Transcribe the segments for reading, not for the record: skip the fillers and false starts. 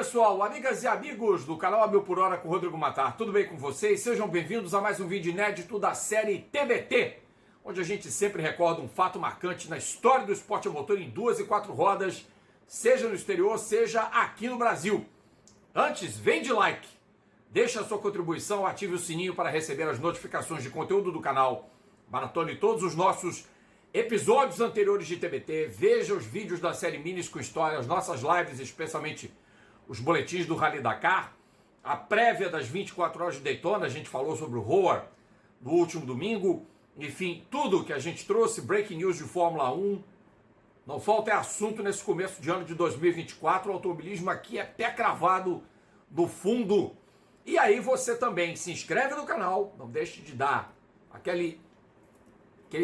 pessoal, amigas e amigos do canal A Mil por Hora com o Rodrigo Matar, tudo bem com vocês? Sejam bem-vindos a mais um vídeo inédito da série TBT, onde a gente sempre recorda um fato marcante na história do esporte a motor em 2 e 4 rodas, seja no exterior, seja aqui no Brasil. Antes, vem de like, deixa a sua contribuição, ative o sininho para receber as notificações de conteúdo do canal, maratone todos os nossos episódios anteriores de TBT, veja os vídeos da série Minis com História, as nossas lives, especialmente os boletins do Rally Dakar, a prévia das 24 horas de Daytona, a gente falou sobre o Roar no último domingo, enfim, tudo que a gente trouxe, breaking news de Fórmula 1, não falta assunto nesse começo de ano de 2024, o automobilismo aqui é pé cravado no fundo. E aí você também se inscreve no canal, não deixe de dar aquele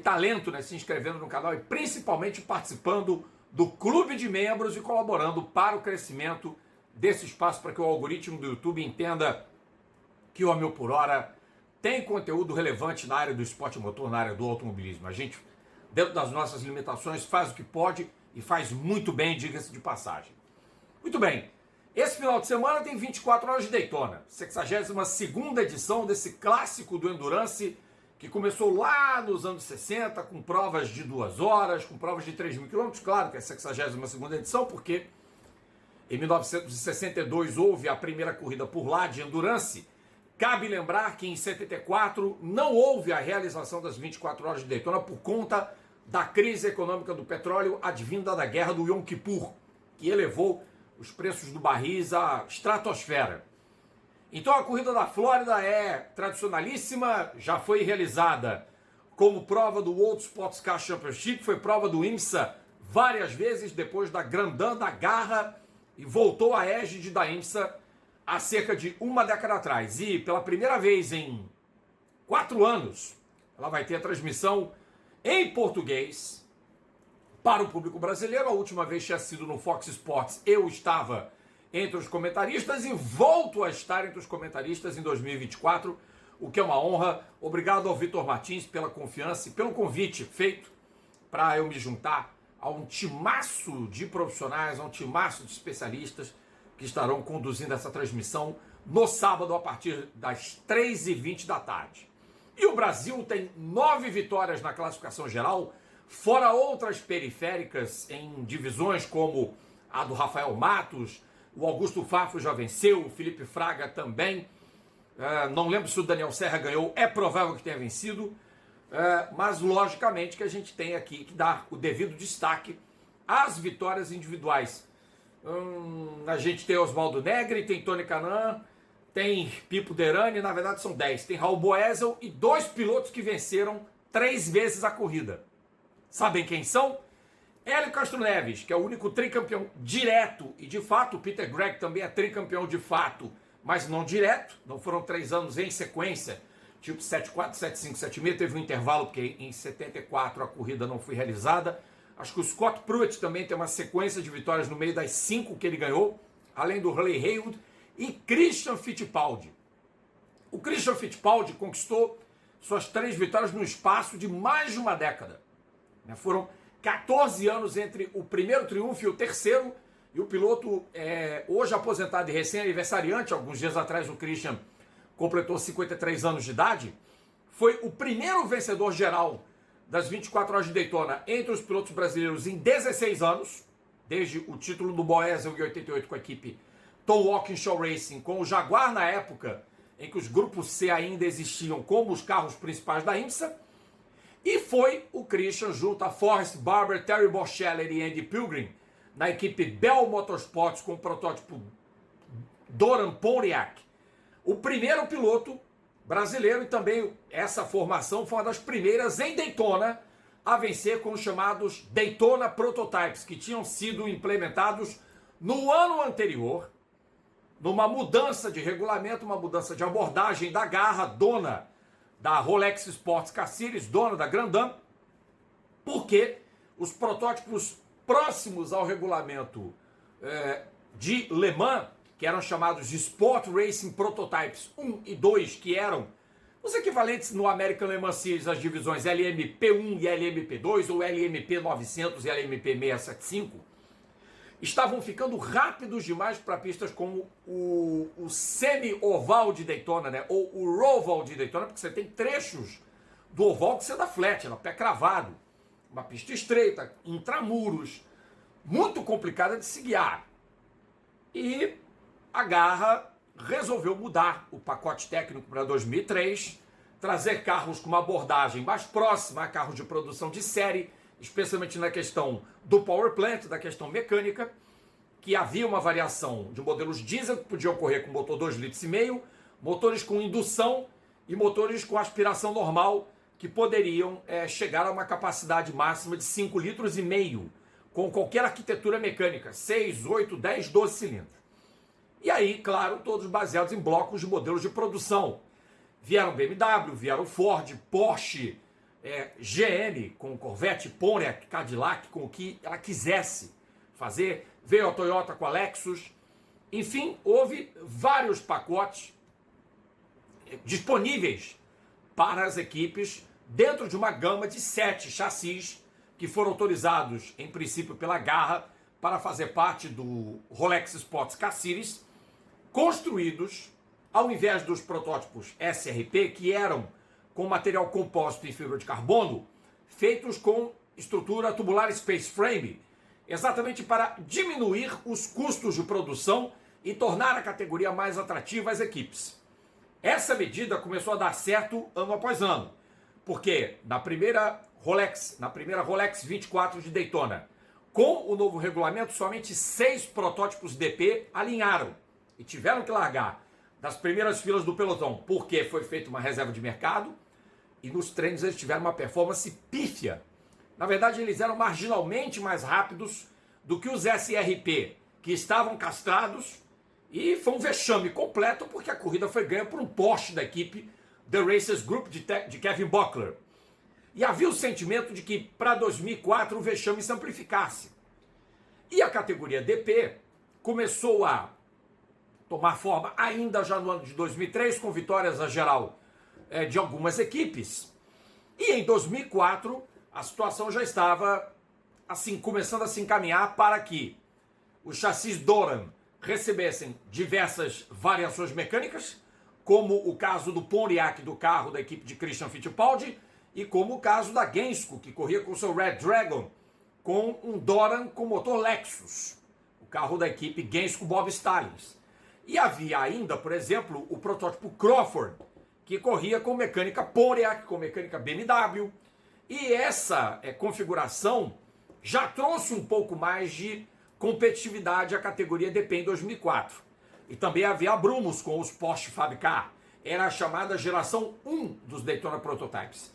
talento, né, se inscrevendo no canal e principalmente participando do clube de membros e colaborando para o crescimento desse espaço para que o algoritmo do YouTube entenda que o A Mil por Hora tem conteúdo relevante na área do esporte motor, na área do automobilismo. A gente, dentro das nossas limitações, faz o que pode e faz muito bem, diga-se de passagem. Muito bem, esse final de semana tem 24 horas de Daytona, 62ª edição desse clássico do Endurance, que começou lá nos anos 60, com provas de 2 horas, com provas de 3.000 km, claro que é a 62ª edição, porque em 1962 houve a primeira corrida por lá de Endurance. Cabe lembrar que em 74 não houve a realização das 24 horas de Daytona por conta da crise econômica do petróleo advinda da guerra do Yom Kippur, que elevou os preços do barris à estratosfera. Então a corrida da Flórida é tradicionalíssima, já foi realizada como prova do World Sports Car Championship, foi prova do IMSA várias vezes depois da Grandam da Garra e voltou à égide da IMSA há cerca de uma década atrás. E pela primeira vez em 4 anos, ela vai ter a transmissão em português para o público brasileiro. A última vez tinha sido no Fox Sports, eu estava entre os comentaristas e volto a estar entre os comentaristas em 2024, o que é uma honra. Obrigado ao Vitor Martins pela confiança e pelo convite feito para eu me juntar a um timaço de profissionais, a um timaço de especialistas que estarão conduzindo essa transmissão no sábado a partir das 3h20 da tarde. E o Brasil tem 9 vitórias na classificação geral, fora outras periféricas em divisões como a do Rafael Matos. O Augusto Fafo já venceu, o Felipe Fraga também. Não lembro se o Daniel Serra ganhou, é provável que tenha vencido. Mas logicamente que a gente tem aqui que dar o devido destaque às vitórias individuais. A gente tem Oswaldo Negri, tem Tony Kanaan, tem Pipo Derani, na verdade são 10. Tem Raul Boesel e 2 pilotos que venceram 3 vezes a corrida. Sabem quem são? Hélio Castro Neves, que é o único tricampeão direto, e de fato o Peter Gregg também é tricampeão de fato, mas não direto, não foram 3 anos em sequência, tipo 74, 75, 76, teve um intervalo porque em 74 a corrida não foi realizada. Acho que o Scott Pruitt também tem uma sequência de vitórias no meio das 5 que ele ganhou, além do Hurley Haywood e Christian Fittipaldi. O Christian Fittipaldi conquistou suas 3 vitórias no espaço de mais de uma década. Foram 14 anos entre o primeiro triunfo e o terceiro, e o piloto hoje aposentado e recém-aniversariante, alguns dias atrás o Christian completou 53 anos de idade, foi o primeiro vencedor geral das 24 horas de Daytona entre os pilotos brasileiros em 16 anos, desde o título do Boesel em 88 com a equipe Tom Walkinshaw Racing, com o Jaguar na época em que os grupos C ainda existiam como os carros principais da IMSA. E foi o Christian junto a Forrest Barber, Terry Boscheller e Andy Pilgrim na equipe Bell Motorsports com o protótipo Doran Pontiac, o primeiro piloto brasileiro, e também essa formação foi uma das primeiras em Daytona a vencer com os chamados Daytona Prototypes, que tinham sido implementados no ano anterior, numa mudança de regulamento, uma mudança de abordagem da Garra, dona da Rolex Sports Car Series, dona da Grandam, porque os protótipos próximos ao regulamento de Le Mans, que eram chamados de Sport Racing Prototypes 1 e 2, que eram os equivalentes no American Le Mans Series às divisões LMP1 e LMP2, ou LMP 900 e LMP 675, estavam ficando rápidos demais para pistas como o semi-oval de Daytona, né? Ou o Roval de Daytona, porque você tem trechos do oval que você dá flat, ela pé cravado. Uma pista estreita, intramuros, muito complicada de se guiar. E a Garra resolveu mudar o pacote técnico para 2003, trazer carros com uma abordagem mais próxima a carros de produção de série, especialmente na questão do power plant, da questão mecânica, que havia uma variação de modelos diesel que podiam correr com motor 2,5 litros, motores com indução e motores com aspiração normal, que poderiam chegar a uma capacidade máxima de 5,5 litros, com qualquer arquitetura mecânica, 6, 8, 10, 12 cilindros. E aí, claro, todos baseados em blocos de modelos de produção. Vieram BMW, vieram Ford, Porsche, GM com Corvette, Pontiac, Cadillac, com o que ela quisesse fazer. Veio a Toyota com a Lexus. Enfim, houve vários pacotes disponíveis para as equipes dentro de uma gama de 7 chassis que foram autorizados, em princípio, pela Garra para fazer parte do Rolex Sports Car Series, construídos, ao invés dos protótipos SRP, que eram com material compósito em fibra de carbono, feitos com estrutura tubular Space Frame, exatamente para diminuir os custos de produção e tornar a categoria mais atrativa às equipes. Essa medida começou a dar certo ano após ano, porque na primeira Rolex 24 de Daytona, com o novo regulamento, somente 6 protótipos DP alinharam e tiveram que largar das primeiras filas do pelotão, porque foi feita uma reserva de mercado e nos treinos eles tiveram uma performance pífia. Na verdade, eles eram marginalmente mais rápidos do que os SRP, que estavam castrados, e foi um vexame completo, porque a corrida foi ganha por um Porsche da equipe The Racers Group de Kevin Buckler. E havia o sentimento de que para 2004 o vexame se amplificasse. E a categoria DP começou a tomar forma ainda já no ano de 2003, com vitórias a geral de algumas equipes. E em 2004 a situação já estava assim começando a se encaminhar para que os chassis Doran recebessem diversas variações mecânicas, como o caso do Pontiac do carro da equipe de Christian Fittipaldi, e como o caso da Gensko, que corria com o seu Red Dragon, com um Doran com motor Lexus, o carro da equipe Gensko Bob Stallings. E havia ainda, por exemplo, o protótipo Crawford, que corria com mecânica Pontiac, com mecânica BMW, e essa configuração já trouxe um pouco mais de competitividade à categoria DP em 2004. E também havia a Brumos com os Porsche Fab Car, era a chamada geração 1 dos Daytona Prototypes.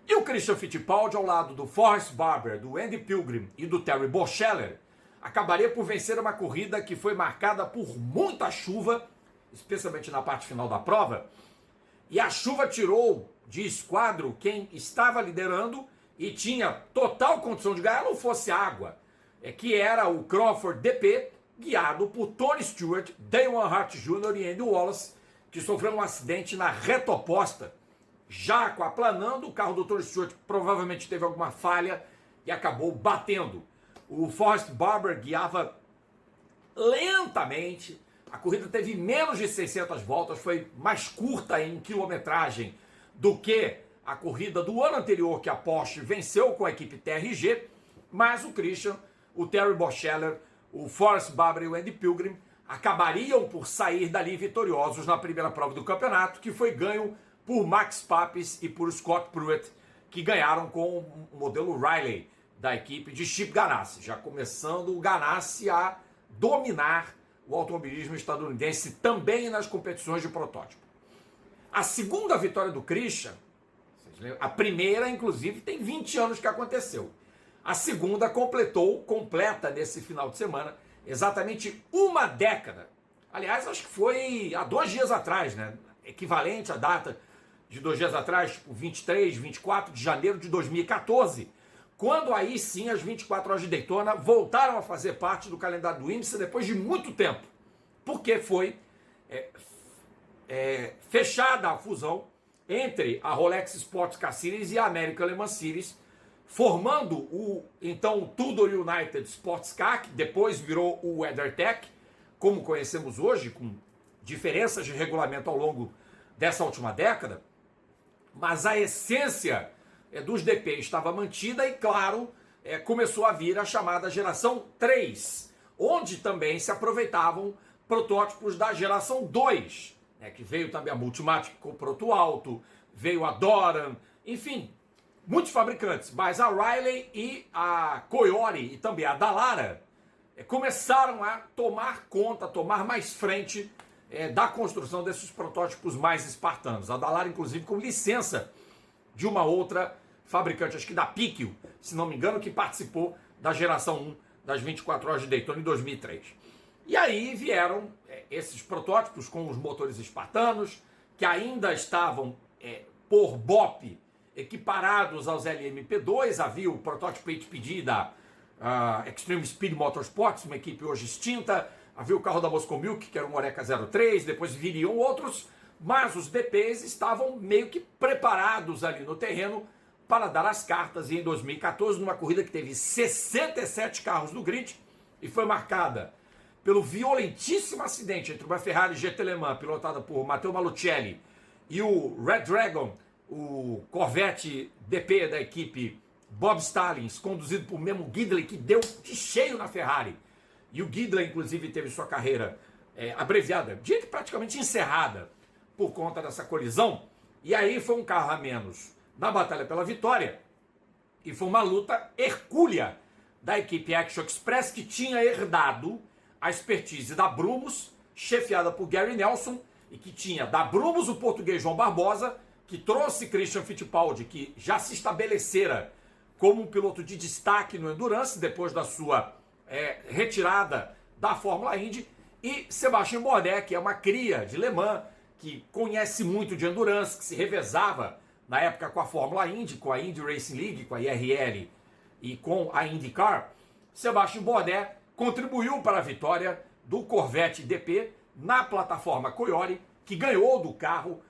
E o Christian Fittipaldi, ao lado do Forrest Barber, do Andy Pilgrim e do Terry Boscheller, acabaria por vencer uma corrida que foi marcada por muita chuva, especialmente na parte final da prova, e a chuva tirou de esquadro quem estava liderando e tinha total condição de ganhar, não fosse água, que era o Crawford DP, guiado por Tony Stewart, Dale Earnhardt Jr. e Andy Wallace, que sofreram um acidente na reta oposta, já aquaplanando. O carro do Tony Stewart provavelmente teve alguma falha e acabou batendo. O Forrest Barber guiava lentamente, a corrida teve menos de 600 voltas, foi mais curta em quilometragem do que a corrida do ano anterior, que a Porsche venceu com a equipe TRG, mas o Christian, o Terry Boscheller, o Forrest Barber e o Andy Pilgrim acabariam por sair dali vitoriosos na primeira prova do campeonato, que foi ganho por Max Papis e por Scott Pruitt, que ganharam com o modelo Riley da equipe de Chip Ganassi, já começando o Ganassi a dominar o automobilismo estadunidense também nas competições de protótipo. A segunda vitória do Christian, a primeira inclusive tem 20 anos que aconteceu. A segunda completa nesse final de semana, exatamente uma década. Aliás, acho que foi há 2 dias atrás, né? Equivalente à data de 2 dias atrás, tipo 23, 24 de janeiro de 2014, quando aí sim as 24 horas de Daytona voltaram a fazer parte do calendário do IMSA depois de muito tempo, porque foi fechada a fusão entre a Rolex Sports Car Series e a American Le Mans Series, formando o então Tudor United Sports Car, que depois virou o WeatherTech, como conhecemos hoje, com diferenças de regulamento ao longo dessa última década, mas a essência dos DP estava mantida e, claro, começou a vir a chamada geração 3, onde também se aproveitavam protótipos da geração 2, que veio também a Multimatic com o Proto Alto, veio a Doran, enfim, muitos fabricantes, mas a Riley e a Coyote e também a Dallara começaram a tomar conta, tomar mais frente da construção desses protótipos mais espartanos. A Dallara, inclusive, com licença de uma outra fabricante, acho que da Picchio, se não me engano, que participou da geração 1 das 24 horas de Daytona em 2003. E aí vieram esses protótipos com os motores espartanos, que ainda estavam por BOP equiparados aos LMP2. Havia o protótipo HPD da Extreme Speed Motorsports, uma equipe hoje extinta. Havia o carro da Moscow Milk, que era um Oreca 03, depois viriam outros, mas os DPs estavam meio que preparados ali no terreno para dar as cartas. E em 2014, numa corrida que teve 67 carros no grid e foi marcada pelo violentíssimo acidente entre uma Ferrari GT Le Mans, pilotada por Matteo Malucelli, e o Red Dragon, o Corvette DP da equipe Bob Stallings, conduzido por Memo Gidley, que deu de cheio na Ferrari. E o Gidley, inclusive, teve sua carreira abreviada, diria que praticamente encerrada, por conta dessa colisão. E aí foi um carro a menos na batalha pela vitória. E foi uma luta hercúlea da equipe Action Express, que tinha herdado a expertise da Brumos, chefiada por Gary Nelson, e que tinha da Brumos o português João Barbosa, que trouxe Christian Fittipaldi, que já se estabelecera como um piloto de destaque no Endurance, depois da sua retirada da Fórmula Indy, e Sébastien Bourdais, que é uma cria de Le Mans, que conhece muito de Endurance, que se revezava na época com a Fórmula Indy, com a Indy Racing League, com a IRL e com a IndyCar. Sébastien Bourdais contribuiu para a vitória do Corvette DP na plataforma Coyote, que ganhou do carro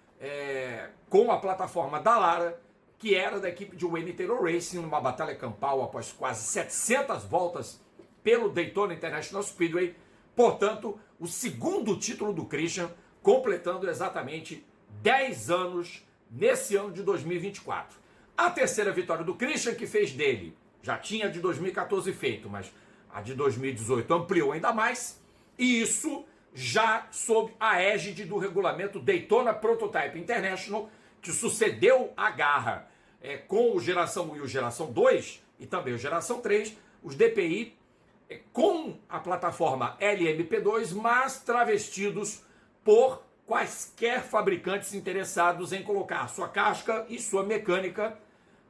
com a plataforma Dallara, que era da equipe de Wayne Taylor Racing, numa batalha campal após quase 700 voltas pelo Daytona International Speedway. Portanto, o segundo título do Christian, completando exatamente 10 anos nesse ano de 2024. A terceira vitória do Christian, que fez dele, já tinha a de 2014 feito, mas a de 2018 ampliou ainda mais, e isso já sob a égide do regulamento Daytona Prototype International, que sucedeu a Garra com o Geração 1 e o Geração 2, e também o Geração 3, os DPI com a plataforma LMP2, mas travestidos por quaisquer fabricantes interessados em colocar sua casca e sua mecânica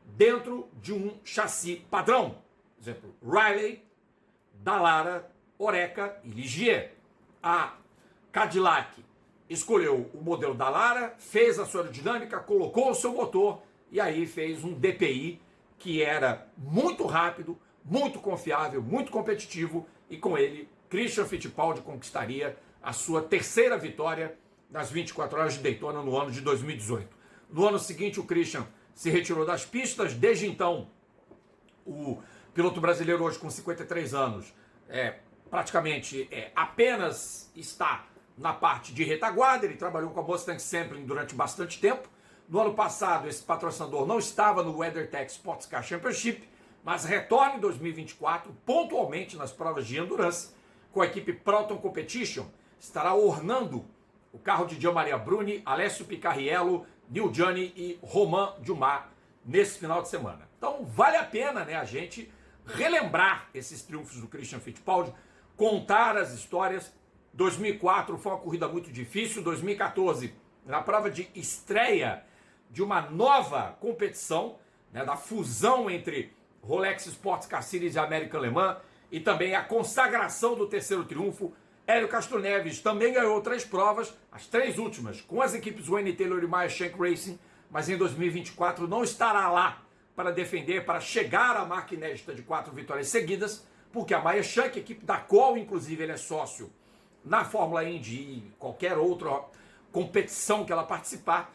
dentro de um chassi padrão. Por exemplo, Riley, Dallara, Oreca e Ligier. A Cadillac escolheu o modelo Dallara, fez a sua aerodinâmica, colocou o seu motor e aí fez um DPI que era muito rápido, muito confiável, muito competitivo, e com ele Christian Fittipaldi conquistaria a sua terceira vitória nas 24 horas de Daytona no ano de 2018. No ano seguinte, o Christian se retirou das pistas. Desde então, o piloto brasileiro, hoje com 53 anos, praticamente apenas está na parte de retaguarda. Ele trabalhou com a Mustang Sampling durante bastante tempo. No ano passado, esse patrocinador não estava no WeatherTech Sports Car Championship, mas retorna em 2024, pontualmente nas provas de Endurance, com a equipe Proton Competition. Estará ornando o carro de Gianmaria Bruni, Alessio Picariello, Neil Gianni e Romain Dumas nesse final de semana. Então vale a pena, a gente relembrar esses triunfos do Christian Fittipaldi, contar as histórias. 2004 foi uma corrida muito difícil. 2014, na prova de estreia de uma nova competição, da fusão entre Rolex Sports Car Series e American Le Mans, e também a consagração do terceiro triunfo. Hélio Castro Neves também ganhou 3 provas, as 3 últimas com as equipes Wayne Taylor e Meyer Shank Racing, mas em 2024 não estará lá para defender, para chegar à marca inédita de 4 vitórias seguidas, porque a Meyer Shank, equipe da qual inclusive ele é sócio na Fórmula Indy e qualquer outra competição que ela participar,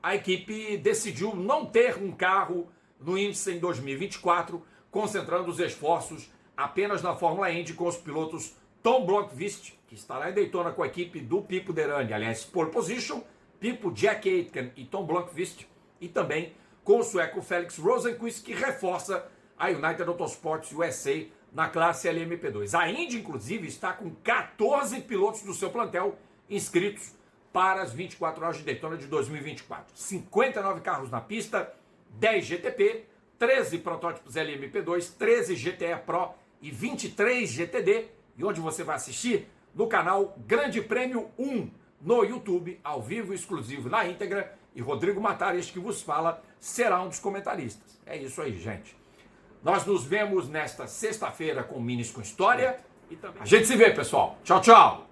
a equipe decidiu não ter um carro no índice em 2024, concentrando os esforços apenas na Fórmula Indy com os pilotos Tom Blomqvist, que estará em Daytona com a equipe do Pipo Derani, aliás, pole position, Pipo, Jack Aitken e Tom Blomqvist, e também com o sueco Felix Rosenqvist, que reforça a United Autosports USA na classe LMP2. A Indy, inclusive, está com 14 pilotos do seu plantel inscritos para as 24 horas de Daytona de 2024. 59 carros na pista, 10 GTP, 13 protótipos LMP2, 13 GTE Pro e 23 GTD. E onde você vai assistir? No canal Grande Prêmio 1, no YouTube, ao vivo, exclusivo, na íntegra. E Rodrigo Matar, este que vos fala, será um dos comentaristas. É isso aí, gente. Nós nos vemos nesta sexta-feira com Minis com História. E também... A gente se vê, pessoal. Tchau, tchau.